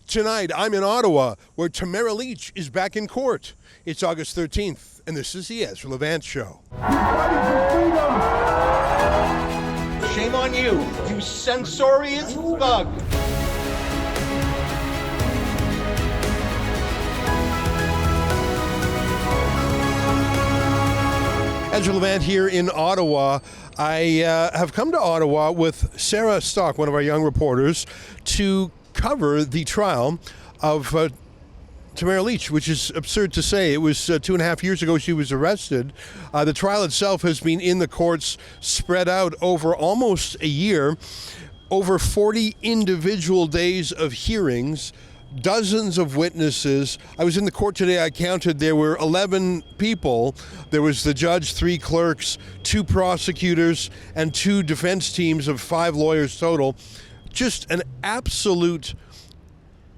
Tonight, I'm in Ottawa, where Tamara Lich is back in court. It's August 13th, and this is the Ezra Levant Show. Shame on you, you censorious thug. Ezra Levant here in Ottawa. I have come to Ottawa with Sarah Stock, one of our young reporters, to cover the trial of Tamara Lich, which is absurd to say. It was 2.5 years ago she was arrested. The trial itself has been in the courts, spread out over almost a year, over 40 individual days of hearings, dozens of witnesses. I was in the court today, I counted, there were 11 people. There was the judge, 3 clerks, 2 prosecutors, and 2 defense teams of 5 lawyers total. Just an absolute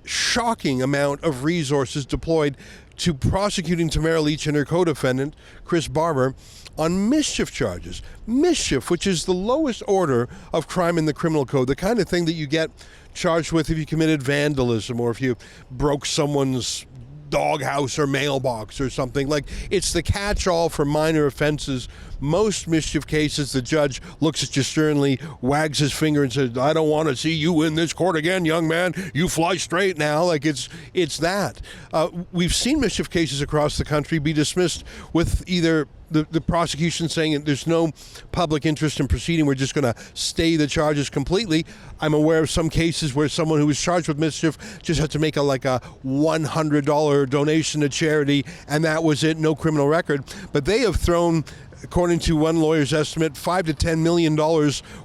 shocking amount of resources deployed to prosecuting Tamara Lich and her co-defendant, Chris Barber, on mischief charges. Mischief, which is the lowest order of crime in the criminal code, the kind of thing that you get charged with if you committed vandalism or if you broke someone's doghouse or mailbox or something. Like, it's the catch-all for minor offenses. Most mischief cases, the judge looks at you sternly, wags his finger and says, "I don't want to see you in this court again, young man. You fly straight now." Like, it's that. We've seen mischief cases across the country be dismissed with either the prosecution saying there's no public interest in proceeding, we're just going to stay the charges completely. I'm aware of some cases where someone who was charged with mischief just had to make a $100 donation to charity, and that was it, no criminal record. But they have thrown, according to one lawyer's estimate, $5 to $10 million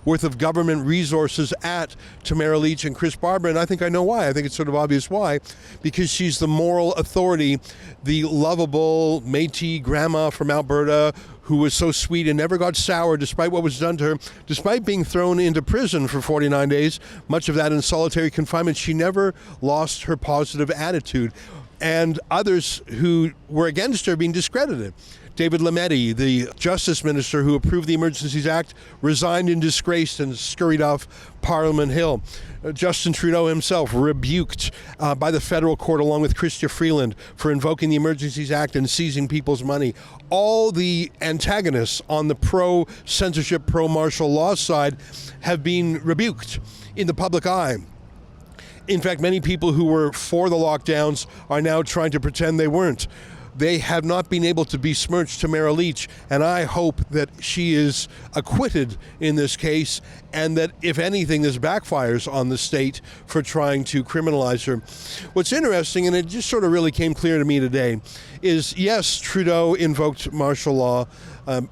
worth of government resources at Tamara Lich and Chris Barber, and I think I know why. I think it's sort of obvious why, because she's the moral authority, the lovable Métis grandma from Alberta who was so sweet and never got sour despite what was done to her, despite being thrown into prison for 49 days, much of that in solitary confinement. She never lost her positive attitude, and others who were against her being discredited. David Lametti, the Justice Minister who approved the Emergencies Act, resigned in disgrace and scurried off Parliament Hill. Justin Trudeau himself rebuked by the federal court along with Chrystia Freeland for invoking the Emergencies Act and seizing people's money. All the antagonists on the pro-censorship, pro-martial law side have been rebuked in the public eye. In fact, many people who were for the lockdowns are now trying to pretend they weren't. They have not been able to besmirch Tamara Lich, and I hope that she is acquitted in this case, and that, if anything, this backfires on the state for trying to criminalize her. What's interesting, and it just sort of really came clear to me today, is yes, Trudeau invoked martial law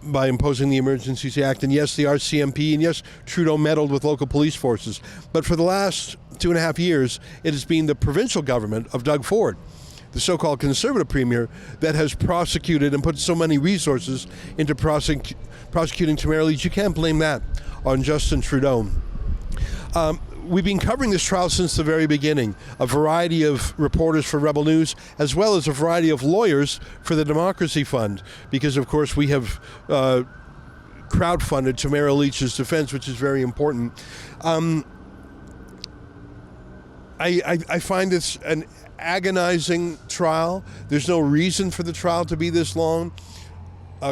by imposing the Emergencies Act, and yes, the RCMP, and yes, Trudeau meddled with local police forces. But for the last 2.5 years, it has been the provincial government of Doug Ford, the so-called Conservative Premier, that has prosecuted and put so many resources into prosecuting Tamara Lich. You can't blame that on Justin Trudeau. We've been covering this trial since the very beginning. A variety of reporters for Rebel News, as well as a variety of lawyers for the Democracy Fund, because, of course, we have crowdfunded Tamara Lich's defense, which is very important. I find this an agonizing trial. There's no reason for the trial to be this long.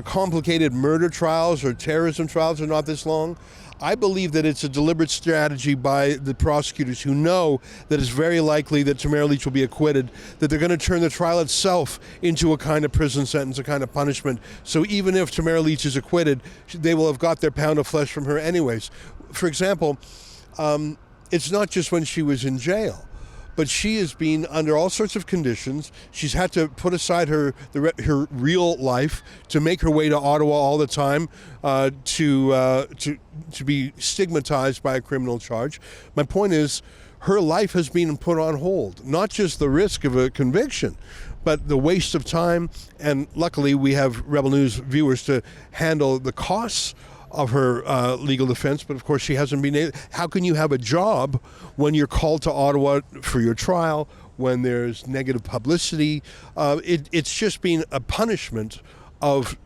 Complicated murder trials or terrorism trials are not this long. I believe that it's a deliberate strategy by the prosecutors, who know that it's very likely that Tamara Lich will be acquitted, that they're going to turn the trial itself into a kind of prison sentence, a kind of punishment. So even if Tamara Lich is acquitted, they will have got their pound of flesh from her anyways. For example, it's not just when she was in jail, but she has been under all sorts of conditions. She's had to put aside her real life to make her way to Ottawa all the time to be stigmatized by a criminal charge. My point is, her life has been put on hold. Not just the risk of a conviction, but the waste of time. And luckily, we have Rebel News viewers to handle the costs of her legal defense, but of course she hasn't been able. How can you have a job when you're called to Ottawa for your trial, when there's negative publicity? It's just been a punishment of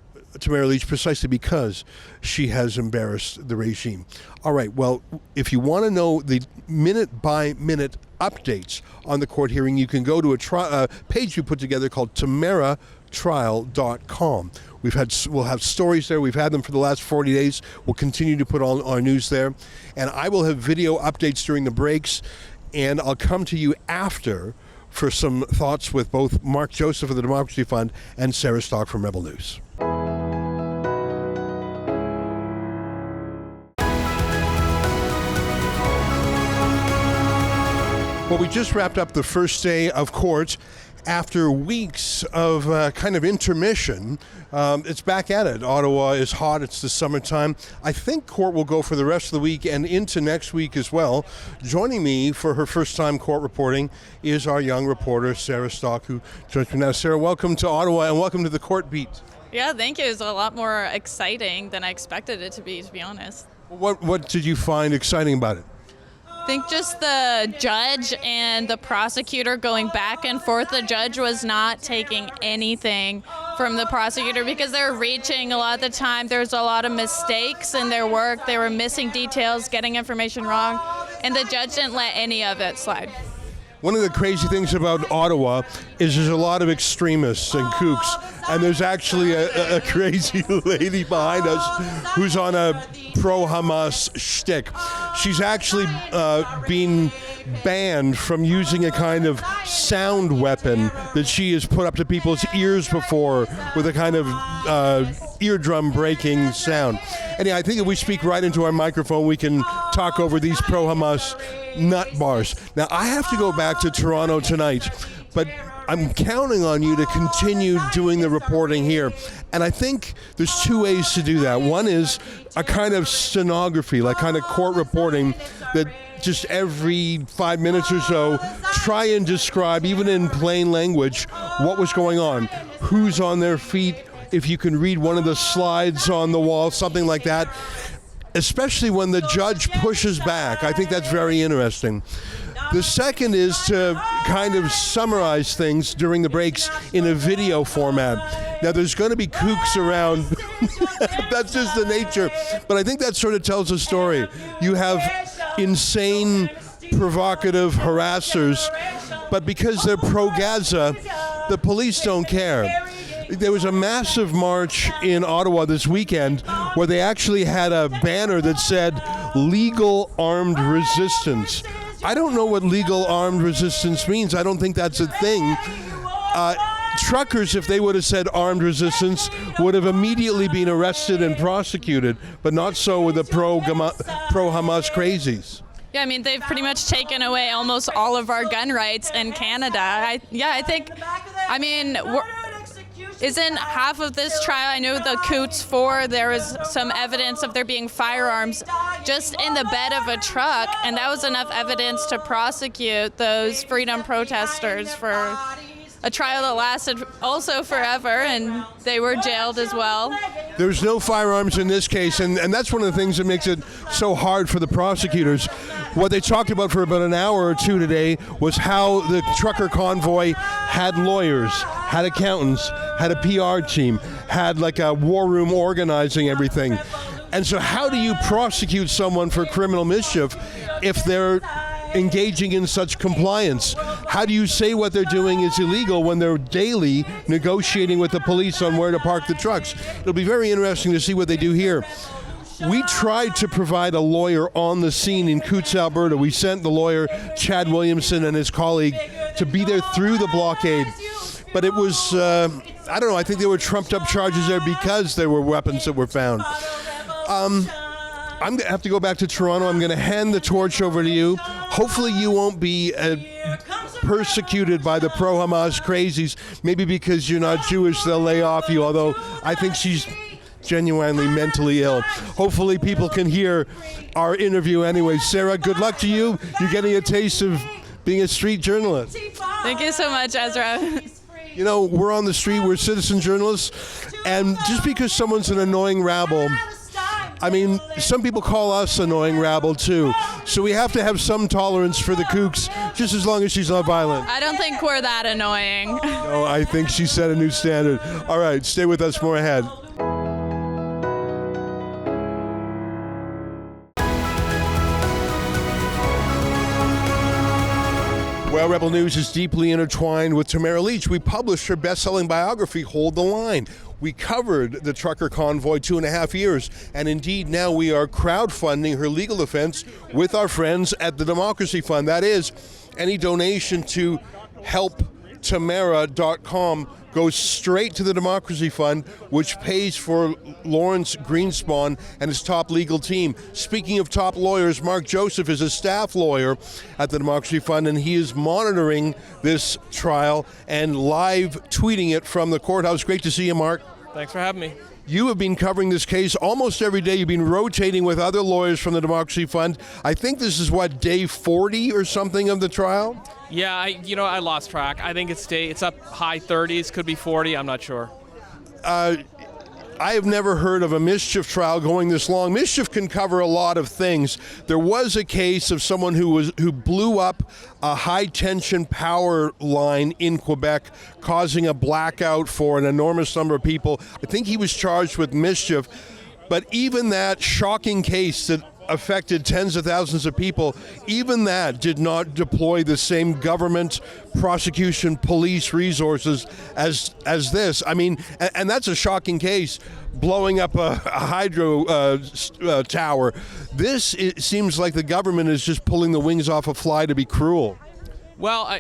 Tamara Lich precisely because she has embarrassed the regime. All right, well, if you want to know the minute-by-minute updates on the court hearing, you can go to a page we put together called tamaratrial.com. We'll have stories there. We've had them for the last 40 days. We'll continue to put all our news there. And I will have video updates during the breaks, and I'll come to you after for some thoughts with both Mark Joseph of the Democracy Fund and Sarah Stock from Rebel News. Well, we just wrapped up the first day of court. After weeks of kind of intermission, it's back at it. Ottawa is hot. It's the summertime. I think court will go for the rest of the week and into next week as well. Joining me for her first time court reporting is our young reporter, Sarah Stock, who joins me now. Sarah, welcome to Ottawa and welcome to the Court Beat. Yeah, thank you. It's a lot more exciting than I expected it to be honest. What did you find exciting about it? I think just the judge and the prosecutor going back and forth. The judge was not taking anything from the prosecutor because they were reaching a lot of the time. There's a lot of mistakes in their work. They were missing details, getting information wrong, and the judge didn't let any of it slide. One of the crazy things about Ottawa is there's a lot of extremists and kooks, and there's actually a crazy lady behind us who's on a pro-Hamas shtick. She's actually been banned from using a kind of sound weapon that she has put up to people's ears before with a kind of eardrum breaking sound. Anyway, I think if we speak right into our microphone, we can talk over these pro-Hamas nut bars. Now, I have to go back to Toronto tonight, but I'm counting on you to continue doing the reporting here. And I think there's two ways to do that. One is a kind of stenography, like kind of court reporting that just every 5 minutes or so, try and describe, even in plain language, what was going on, who's on their feet, if you can read one of the slides on the wall, something like that. Especially when the judge pushes back. I think that's very interesting. The second is to kind of summarize things during the breaks in a video format. Now, there's going to be kooks around. That's just the nature. But I think that sort of tells a story. You have insane, provocative harassers, but because they're pro-Gaza, the police don't care. There was a massive march in Ottawa this weekend where they actually had a banner that said legal armed resistance. I don't know what legal armed resistance means. I don't think that's a thing. Truckers, if they would have said armed resistance, would have immediately been arrested and prosecuted, but not so with the pro-Hamas crazies. Yeah, I mean, they've pretty much taken away almost all of our gun rights in Canada. Isn't half of this trial, I know the Coots 4, there was some evidence of there being firearms just in the bed of a truck, and that was enough evidence to prosecute those freedom protesters for a trial that lasted also forever, and they were jailed as well. There's no firearms in this case, and that's one of the things that makes it so hard for the prosecutors. What they talked about for about an hour or two today was how the trucker convoy had lawyers, had accountants, had a PR team, had like a war room organizing everything. And so how do you prosecute someone for criminal mischief if they're engaging in such compliance? How do you say what they're doing is illegal when they're daily negotiating with the police on where to park the trucks? It'll be very interesting to see what they do here. We tried to provide a lawyer on the scene in Coutts, Alberta. We sent the lawyer, Chad Williamson, and his colleague to be there through the blockade. But it was, I don't know, I think there were trumped up charges there because there were weapons that were found. I'm going to have to go back to Toronto. I'm going to hand the torch over to you. Hopefully you won't be persecuted by the pro-Hamas crazies. Maybe because you're not Jewish, they'll lay off you, although I think she's genuinely mentally ill. Hopefully people can hear our interview anyway. Sarah, good luck to you. You're getting a taste of being a street journalist. Thank you so much, Ezra. You know, we're on the street, we're citizen journalists, and just because someone's an annoying rabble, I mean, some people call us annoying rabble too. So we have to have some tolerance for the kooks, just as long as she's not violent. I don't think we're that annoying. No, I think she set a new standard. All right, stay with us, more ahead. Well, Rebel News is deeply intertwined with Tamara Lich. We published her best-selling biography, Hold the Line. We covered the trucker convoy 2.5 years, and indeed now we are crowdfunding her legal defense with our friends at the Democracy Fund. That is, any donation to helptamara.com goes straight to the Democracy Fund, which pays for Lawrence Greenspan and his top legal team. Speaking of top lawyers, Mark Joseph is a staff lawyer at the Democracy Fund, and he is monitoring this trial and live tweeting it from the courthouse. Great to see you, Mark. Thanks for having me. You have been covering this case almost every day. You've been rotating with other lawyers from the Democracy Fund. I think this is, what, day 40 or something of the trial? Yeah, I lost track. I think it's up high 30s, could be 40, I'm not sure. I have never heard of a mischief trial going this long. Mischief can cover a lot of things. There was a case of someone who blew up a high-tension power line in Quebec, causing a blackout for an enormous number of people. I think he was charged with mischief. But even that shocking case that affected tens of thousands of people, even that did not deploy the same government, prosecution, police resources as this. I mean, and that's a shocking case, blowing up a hydro tower. It seems like the government is just pulling the wings off a fly to be cruel. Well,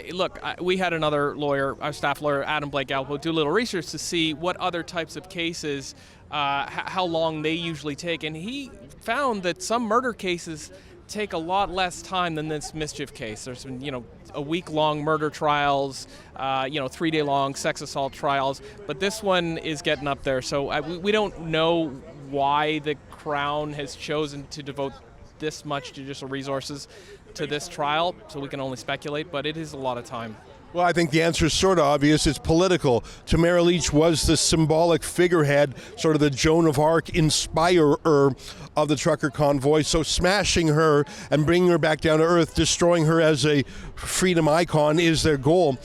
we had another lawyer, our staff lawyer, Adam Blake Galpo, do a little research to see what other types of cases, how long they usually take, and he found that some murder cases take a lot less time than this mischief case. There's been, a week-long murder trials, 3-day-long sex assault trials, but this one is getting up there. So we don't know why the Crown has chosen to devote this much judicial resources to this trial, so we can only speculate, but it is a lot of time. Well, I think the answer is sort of obvious. It's political. Tamara Lich was the symbolic figurehead, sort of the Joan of Arc inspirer of the trucker convoy. So smashing her and bringing her back down to earth, destroying her as a freedom icon is their goal.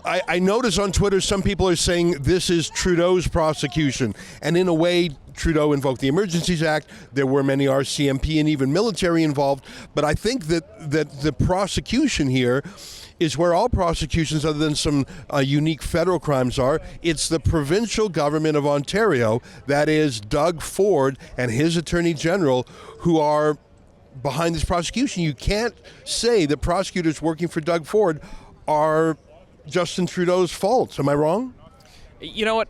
I notice on Twitter some people are saying this is Trudeau's prosecution. And in a way, Trudeau invoked the Emergencies Act. There were many RCMP and even military involved. But I think that the prosecution here is where all prosecutions other than some unique federal crimes are. It's the provincial government of Ontario, that is Doug Ford and his Attorney General, who are behind this prosecution. You can't say that prosecutors working for Doug Ford are Justin Trudeau's fault. Am I wrong? You know what?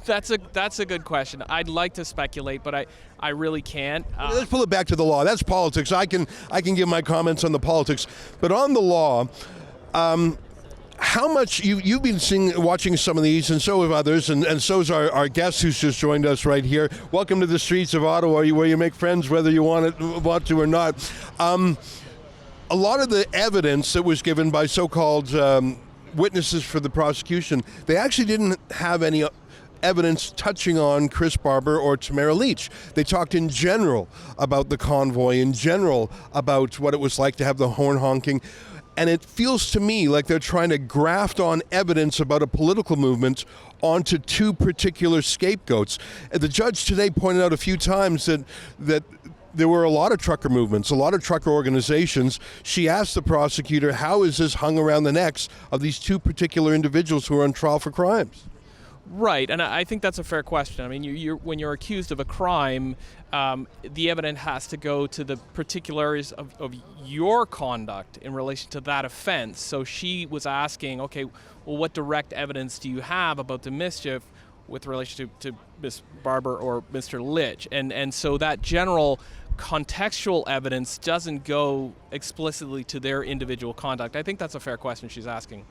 That's a good question. I'd like to speculate, but I really can't. Let's pull it back to the law. That's politics. I can give my comments on the politics, but on the law, how much you've been watching some of these, and so have others, and so is our guest who's just joined us right here. Welcome to the streets of Ottawa, where you make friends whether you want to or not. A lot of the evidence that was given by so-called witnesses for the prosecution, they actually didn't have any evidence touching on Chris Barber or Tamara Lich. They talked in general about the convoy, in general about what it was like to have the horn honking. And it feels to me like they're trying to graft on evidence about a political movement onto two particular scapegoats. The judge today pointed out a few times that there were a lot of trucker movements, a lot of trucker organizations. She asked the prosecutor, how is this hung around the necks of these two particular individuals who are on trial for crimes? Right, and I think that's a fair question. I mean, when you're accused of a crime, the evidence has to go to the particulars of your conduct in relation to that offense. So she was asking, okay, well, what direct evidence do you have about the mischief with relation to Ms. Barber or Mr. Lich? And so that general contextual evidence doesn't go explicitly to their individual conduct. I think that's a fair question she's asking.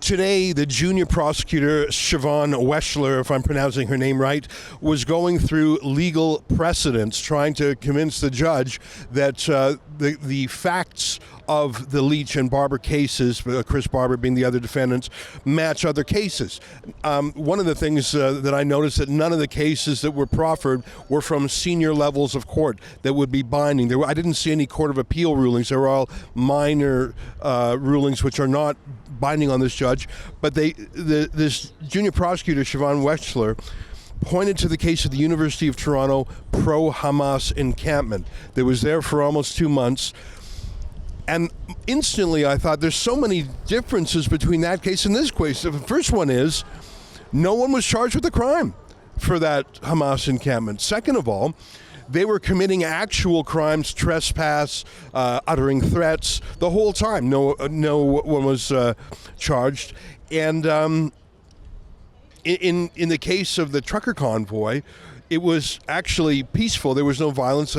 Today, the junior prosecutor, Siobhan Weschler, if I'm pronouncing her name right, was going through legal precedents, trying to convince the judge that the facts of the Lich and Barber cases, Chris Barber being the other defendants, match other cases. One of the things that I noticed that none of the cases that were proffered were from senior levels of court that would be binding. I didn't see any Court of Appeal rulings. They were all minor rulings which are not binding on this judge. But this junior prosecutor, Siobhan Weschler, pointed to the case of the University of Toronto pro-Hamas encampment that was there for almost 2 months. And instantly I thought there's so many differences between that case and this case. The first one is no one was charged with a crime for that Hamas encampment. Second of all, they were committing actual crimes, trespass, uttering threats the whole time. No one was charged. And in the case of the trucker convoy, it was actually peaceful. There was no violence.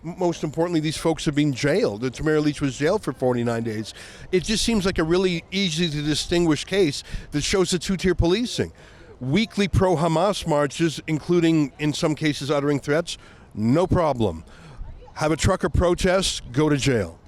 Most importantly, these folks have been jailed. Tamara Lich was jailed for 49 days. It just seems like a really easy to distinguish case that shows the two-tier policing. Weekly pro-Hamas marches, including, in some cases, uttering threats, no problem. Have a trucker protest, go to jail.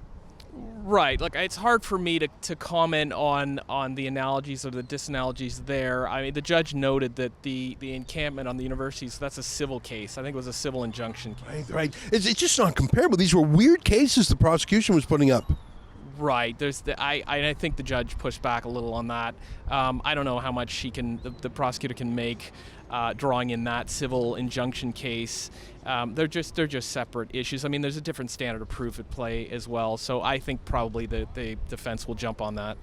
Right. Look, it's hard for me to comment on the analogies or the disanalogies there. I mean, the judge noted that the encampment on the universities, that's a civil case. I think it was a civil injunction case. Right. It's just not comparable. These were weird cases the prosecution was putting up. Right. I think the judge pushed back a little on that. I don't know how much the prosecutor can make drawing in that civil injunction case. They're just separate issues. I mean, there's a different standard of proof at play as well. So I think probably the defense will jump on that.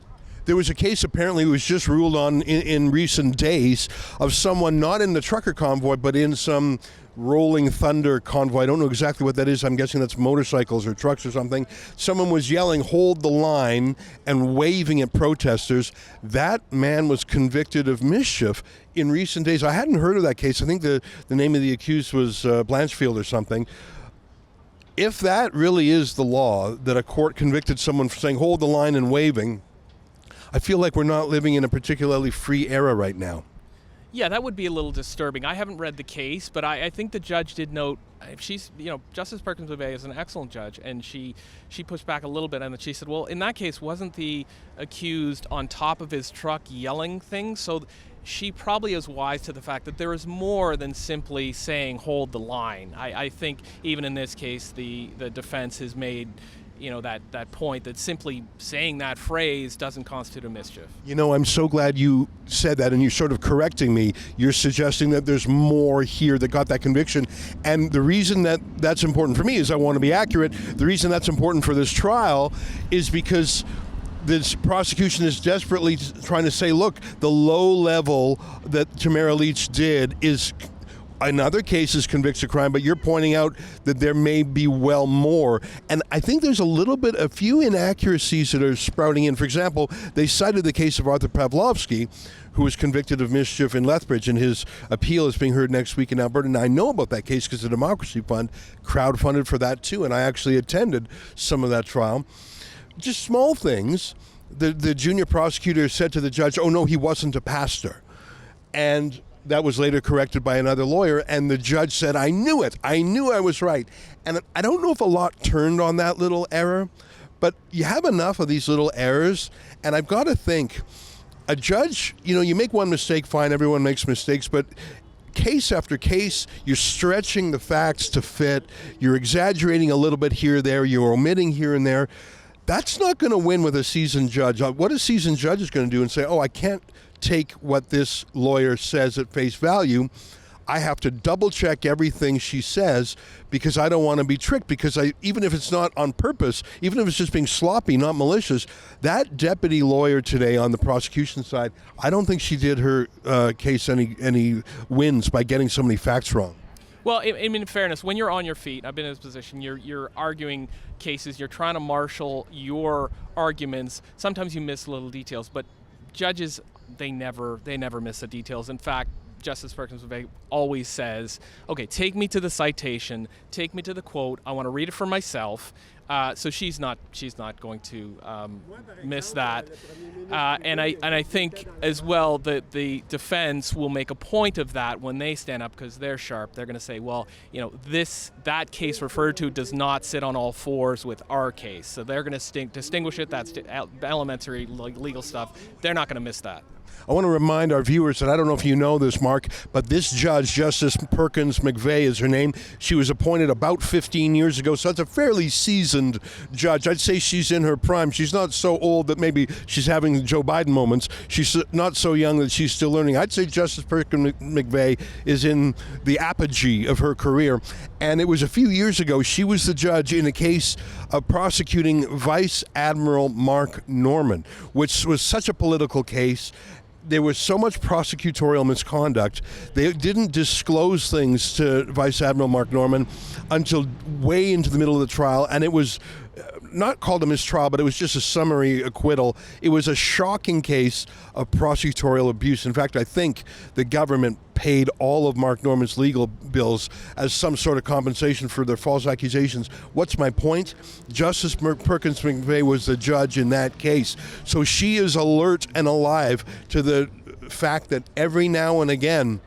There was a case apparently was just ruled on in recent days of someone not in the trucker convoy but in some rolling thunder convoy. I don't know exactly what that is. I'm guessing that's motorcycles or trucks or something. Someone was yelling, "Hold the line," and waving at protesters. That man was convicted of mischief in recent days. I hadn't heard of that case. I think the name of the accused was Blanchfield or something. If that really is the law, that a court convicted someone for saying, "Hold the line," and waving, I feel like we're not living in a particularly free era right now. Yeah, that would be a little disturbing. I haven't read the case, but I think the judge did note, Justice Perkins-Bouvet is an excellent judge, and she pushed back a little bit, and she said, well, in that case, wasn't the accused on top of his truck yelling things? So she probably is wise to the fact that there is more than simply saying, hold the line. I think even in this case, the defense has made that point that simply saying that phrase doesn't constitute a mischief. I'm so glad you said that, and you're sort of correcting me. You're suggesting that there's more here that got that conviction. And the reason that that's important for me is I want to be accurate. The reason that's important for this trial is because this prosecution is desperately trying to say, look, the low level that Tamara Lich did is in other cases convicts of crime, but you're pointing out that there may be well more. And I think there's a few inaccuracies that are sprouting in. For example, they cited the case of Arthur Pavlovsky, who was convicted of mischief in Lethbridge, and his appeal is being heard next week in Alberta. And I know about that case because the Democracy Fund crowdfunded for that too, and I actually attended some of that trial. Just small things. The junior prosecutor said to the judge, oh no, he wasn't a pastor. And that was later corrected by another lawyer, and the judge said, I knew it. I knew I was right. And I don't know if a lot turned on that little error, but you have enough of these little errors, and I've got to think, a judge, you make one mistake, fine, everyone makes mistakes, but case after case, you're stretching the facts to fit, you're exaggerating a little bit here, there, you're omitting here and there. That's not going to win with a seasoned judge. What a seasoned judge is going to do and say, I can't take what this lawyer says at face value. I have to double check everything she says because I don't want to be tricked, because even if it's not on purpose, even if it's just being sloppy, not malicious, that deputy lawyer today on the prosecution side, I don't think she did her case any wins by getting so many facts wrong. Well, in fairness, when you're on your feet, I've been in this position, you're arguing cases, you're trying to marshal your arguments. Sometimes you miss little details, but judges, they never miss the details. In fact, Justice Perkins-Bouvet always says, okay, take me to the citation, take me to the quote, I want to read it for myself. So she's not going to miss that. And I think as well that the defense will make a point of that when they stand up, because they're sharp. They're going to say, well, that case referred to does not sit on all fours with our case. So they're going to distinguish it. That's elementary legal stuff. They're not going to miss that. I want to remind our viewers that I don't know if you know this, Mark, but this judge, Justice Perkins McVeigh is her name. She was appointed about 15 years ago, so it's a fairly seasoned judge. I'd say she's in her prime. She's not so old that maybe she's having Joe Biden moments. She's not so young that she's still learning. I'd say Justice Perkins McVeigh is in the apogee of her career. And it was a few years ago, she was the judge in a case of prosecuting Vice Admiral Mark Norman, which was such a political case. There was so much prosecutorial misconduct. They didn't disclose things to Vice Admiral Mark Norman until way into the middle of the trial, and it was not called a mistrial, but it was just a summary acquittal. It was a shocking case of prosecutorial abuse. In fact, I think the government paid all of Mark Norman's legal bills as some sort of compensation for their false accusations. What's my point? Justice Perkins McVeigh was the judge in that case. So she is alert and alive to the fact that every now and again,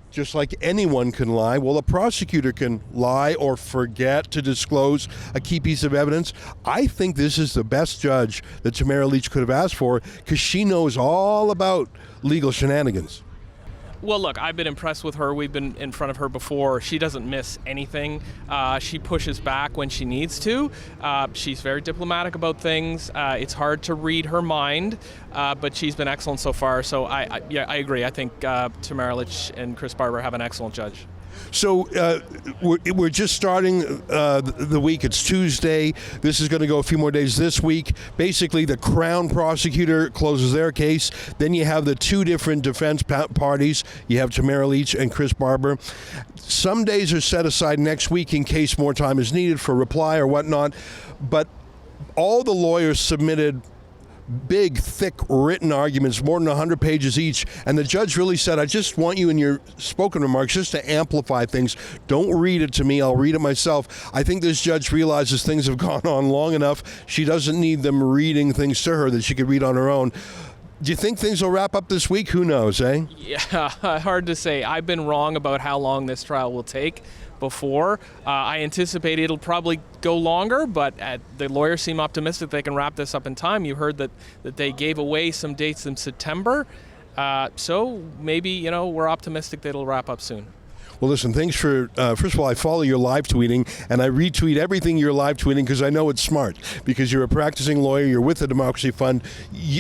just like anyone can lie, well, a prosecutor can lie or forget to disclose a key piece of evidence. I think this is the best judge that Tamara Lich could have asked for, because she knows all about legal shenanigans. Well, look, I've been impressed with her. We've been in front of her before. She doesn't miss anything. She pushes back when she needs to. She's very diplomatic about things. It's hard to read her mind, but she's been excellent so far. So I agree. I think Tamara Lich and Chris Barber have an excellent judge. So we're just starting the week. It's Tuesday. This is going to go a few more days this week. Basically, the Crown prosecutor closes their case. Then you have the two different defense parties. You have Tamara Lich and Chris Barber. Some days are set aside next week in case more time is needed for reply or whatnot. But all the lawyers submitted big, thick, written arguments, more than 100 pages each, and the judge really said, I just want you in your spoken remarks just to amplify things. Don't read it to me, I'll read it myself. I think this judge realizes things have gone on long enough. She doesn't need them reading things to her that she could read on her own. Do you think things will wrap up this week? Who knows, eh? Yeah, hard to say. I've been wrong about how long this trial will take before. I anticipate it'll probably go longer, but the lawyers seem optimistic they can wrap this up in time. You heard that they gave away some dates in September, so maybe, we're optimistic that it'll wrap up soon. Well, listen, thanks for, first of all, I follow your live tweeting, and I retweet everything you're live tweeting because I know it's smart, because you're a practicing lawyer, you're with the Democracy Fund,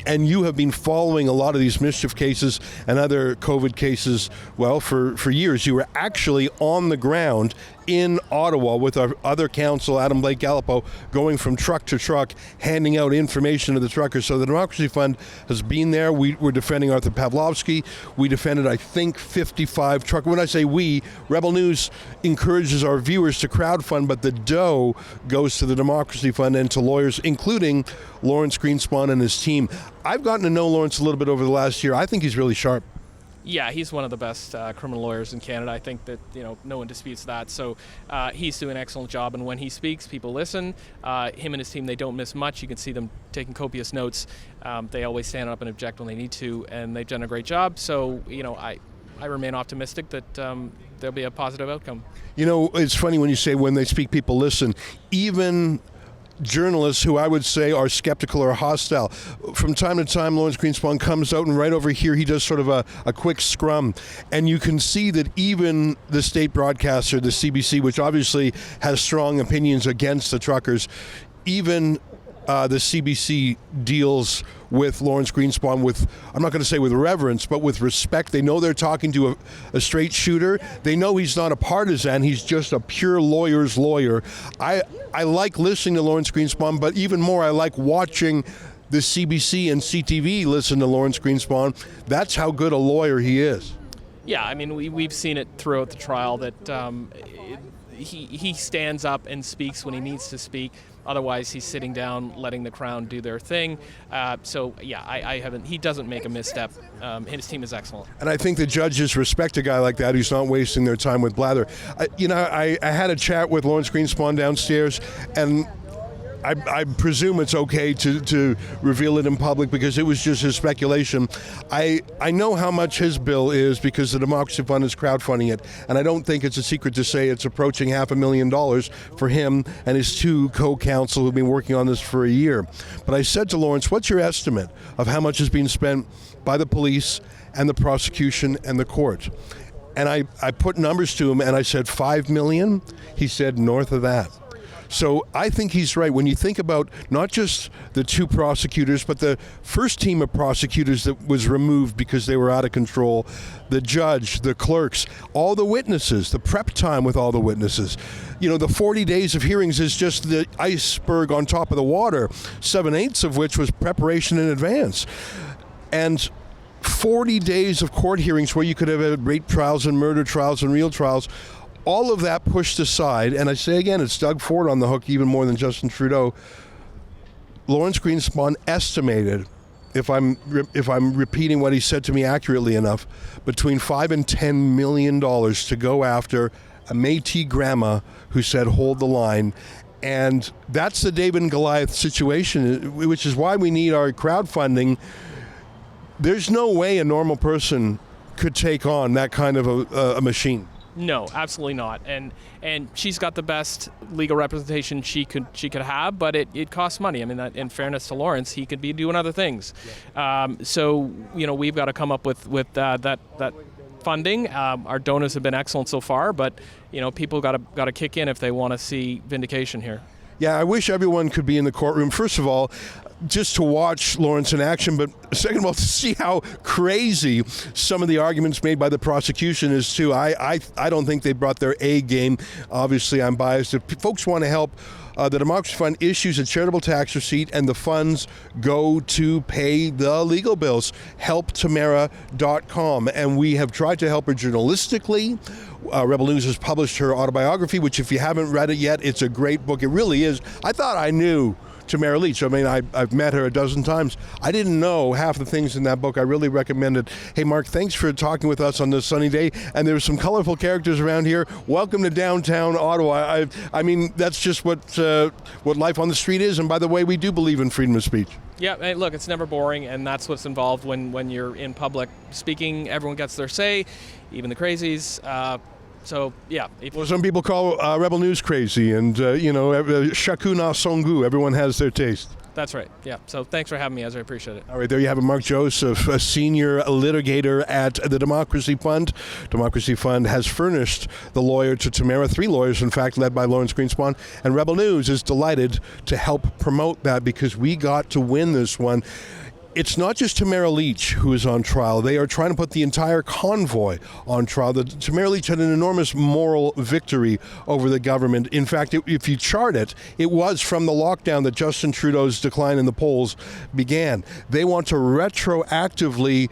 and you have been following a lot of these mischief cases and other COVID cases, well, for years. You were actually on the ground in Ottawa with our other counsel, Adam Blake Gallipo, going from truck to truck, handing out information to the truckers. So the Democracy Fund has been there. We're defending Arthur Pavlovsky. We defended, I think, 55 truckers. When I say we, Rebel News encourages our viewers to crowdfund, but the dough goes to the Democracy Fund and to lawyers, including Lawrence Greenspan and his team. I've gotten to know Lawrence a little bit over the last year. I think he's really sharp. Yeah, he's one of the best criminal lawyers in Canada. I think that no one disputes that. So he's doing an excellent job, and when he speaks, people listen. Him and his team, they don't miss much. You can see them taking copious notes. They always stand up and object when they need to, and they've done a great job. So I remain optimistic that there'll be a positive outcome. It's funny when you say when they speak, people listen. Even journalists who I would say are skeptical or hostile. From time to time, Lawrence Greenspan comes out, and right over here he does sort of a quick scrum. And you can see that even the state broadcaster, the CBC, which obviously has strong opinions against the truckers, even the CBC deals with Lawrence Greenspan with, I'm not going to say with reverence, but with respect. They know they're talking to a straight shooter. They know he's not a partisan. He's just a pure lawyer's lawyer. I like listening to Lawrence Greenspan, but even more, I like watching the CBC and CTV listen to Lawrence Greenspan. That's how good a lawyer he is. Yeah, I mean, we've seen it throughout the trial that he stands up and speaks when he needs to speak. Otherwise, he's sitting down, letting the Crown do their thing. He doesn't make a misstep. His team is excellent. And I think the judges respect a guy like that who's not wasting their time with blather. I had a chat with Lawrence Greenspan downstairs, and I presume it's okay to reveal it in public because it was just his speculation. I know how much his bill is because the Democracy Fund is crowdfunding it, and I don't think it's a secret to say it's approaching $500,000 for him and his two co-counsel who've been working on this for a year. But I said to Lawrence, what's your estimate of how much is being spent by the police and the prosecution and the court? And I put numbers to him and I said $5 million. He said north of that. So I think he's right. When you think about not just the two prosecutors, but the first team of prosecutors that was removed because they were out of control, the judge, the clerks, all the witnesses, the prep time with all the witnesses. You know, the 40 days of hearings is just the iceberg on top of the water, 7/8 of which was preparation in advance. And 40 days of court hearings where you could have had rape trials and murder trials and real trials, all of that pushed aside, and I say again, it's Doug Ford on the hook even more than Justin Trudeau. Lawrence Greenspan estimated, if I'm repeating what he said to me accurately enough, between $5 and $10 million to go after a Métis grandma who said, hold the line. And that's the David and Goliath situation, which is why we need our crowdfunding. There's no way a normal person could take on that kind of a machine. No, absolutely not. And she's got the best legal representation she could have, but it costs money. I mean, that, in fairness to Lawrence, he could be doing other things. Yeah. So we've got to come up with that funding. Our donors have been excellent so far, but people got to kick in if they want to see vindication here. Yeah, I wish everyone could be in the courtroom. First of all, just to watch Lawrence in action, but second of all, to see how crazy some of the arguments made by the prosecution is too. I don't think they brought their A game. Obviously, I'm biased. If folks want to help, the Democracy Fund issues a charitable tax receipt, and the funds go to pay the legal bills. HelpTamara.com. And we have tried to help her journalistically. Rebel News has published her autobiography, which if you haven't read it yet, it's a great book. It really is. I thought I knew Tamara Lich. I mean, I've met her a dozen times. I didn't know half the things in that book. I really recommend it. Hey, Mark, thanks for talking with us on this sunny day. And there's some colorful characters around here. Welcome to downtown Ottawa. I mean, that's just what life on the street is. And by the way, we do believe in freedom of speech. Yeah, hey, look, it's never boring, and that's what's involved when you're in public speaking. Everyone gets their say, even the crazies. So, yeah. Well, some people call Rebel News crazy, and, Shakuna Songu, everyone has their taste. That's right, yeah. So thanks for having me, Ezra. I appreciate it. All right, there you have it. Mark Joseph, a senior litigator at the Democracy Fund. Democracy Fund has furnished the lawyer to Tamara, 3 lawyers, in fact, led by Lawrence Greenspan. And Rebel News is delighted to help promote that because we got to win this one. It's not just Tamara Lich who is on trial. They are trying to put the entire convoy on trial. Tamara Lich had an enormous moral victory over the government. In fact, if you chart it, it was from the lockdown that Justin Trudeau's decline in the polls began. They want to retroactively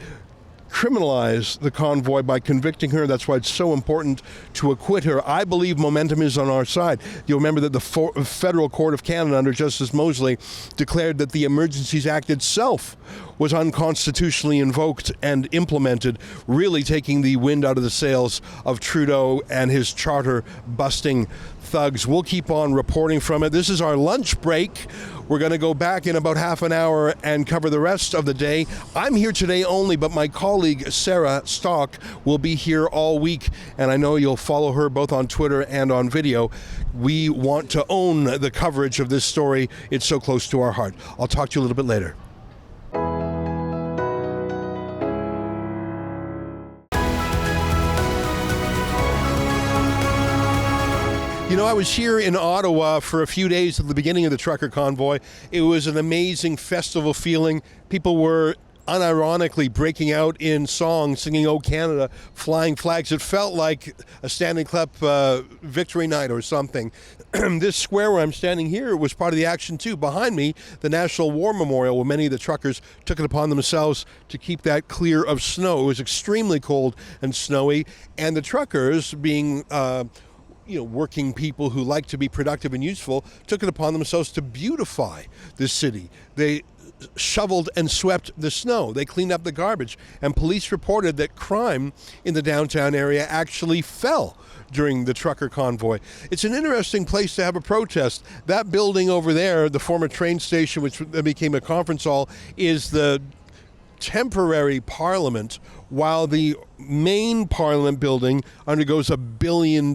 criminalize the convoy by convicting her. That's why it's so important to acquit her. I believe momentum is on our side. You'll remember that the Federal Court of Canada under Justice Mosley declared that the Emergencies Act itself was unconstitutionally invoked and implemented, really taking the wind out of the sails of Trudeau and his charter-busting thugs. We'll keep on reporting from it. This is our lunch break. We're going to go back in about half an hour and cover the rest of the day. I'm here today only, but my colleague Sarah Stock will be here all week, and I know you'll follow her both on Twitter and on video. We want to own the coverage of this story. It's so close to our heart. I'll talk to you a little bit later. You know, I was here in Ottawa for a few days at the beginning of the trucker convoy. It was an amazing festival feeling. People were unironically breaking out in song, singing "Oh Canada," flying flags. It felt like a Stanley Cup victory night or something. This square where I'm standing here was part of the action too. Behind me, the National War Memorial, where many of the truckers took it upon themselves to keep that clear of snow. It was extremely cold and snowy, and the truckers, being working people who like to be productive and useful, took it upon themselves to beautify this city. They shoveled and swept the snow. They cleaned up the garbage. And police reported that crime in the downtown area actually fell during the trucker convoy. It's an interesting place to have a protest. That building over there, the former train station, which became a conference hall, is the temporary parliament, while the main parliament building undergoes $1 billion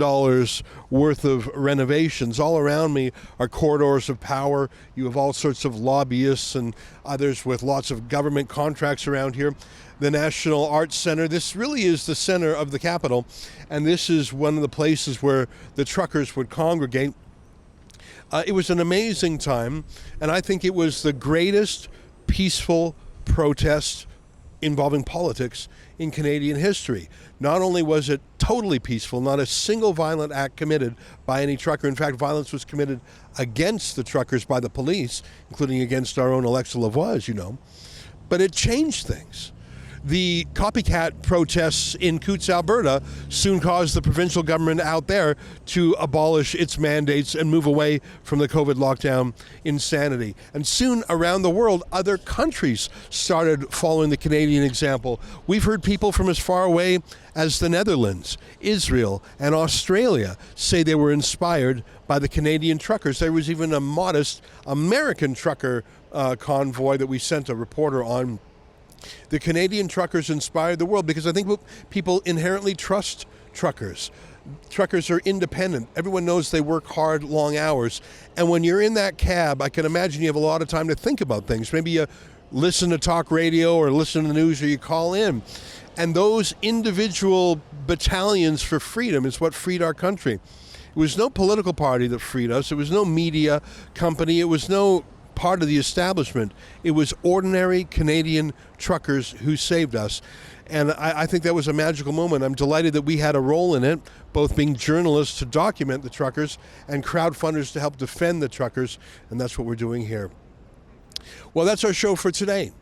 worth of renovations. All around me are corridors of power. You have all sorts of lobbyists and others with lots of government contracts around here. The National Arts Center, this really is the center of the capital, and this is one of the places where the truckers would congregate. It was an amazing time, and I think it was the greatest peaceful protest involving politics in Canadian history. Not only was it totally peaceful, not a single violent act committed by any trucker. In fact, violence was committed against the truckers by the police, including against our own Alexa Lavoie, as you know. But it changed things. The copycat protests in Coutts, Alberta, soon caused the provincial government out there to abolish its mandates and move away from the COVID lockdown insanity. And soon, around the world, other countries started following the Canadian example. We've heard people from as far away as the Netherlands, Israel, and Australia say they were inspired by the Canadian truckers. There was even a modest American trucker convoy that we sent a reporter on. The Canadian truckers inspired the world because I think people inherently trust truckers. Truckers are independent. Everyone knows they work hard, long hours. And when you're in that cab, I can imagine you have a lot of time to think about things. Maybe you listen to talk radio or listen to the news or you call in. And those individual battalions for freedom is what freed our country. It was no political party that freed us. It was no media company. It was no part of the establishment. It was ordinary Canadian truckers who saved us. And I think that was a magical moment. I'm delighted that we had a role in it, both being journalists to document the truckers and crowdfunders to help defend the truckers. And that's what we're doing here. Well, that's our show for today.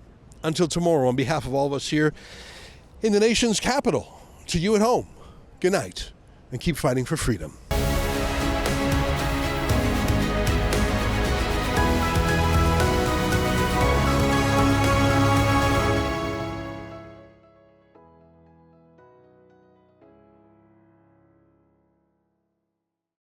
Until tomorrow, on behalf of all of us here in the nation's capital, to you at home, good night, and keep fighting for freedom.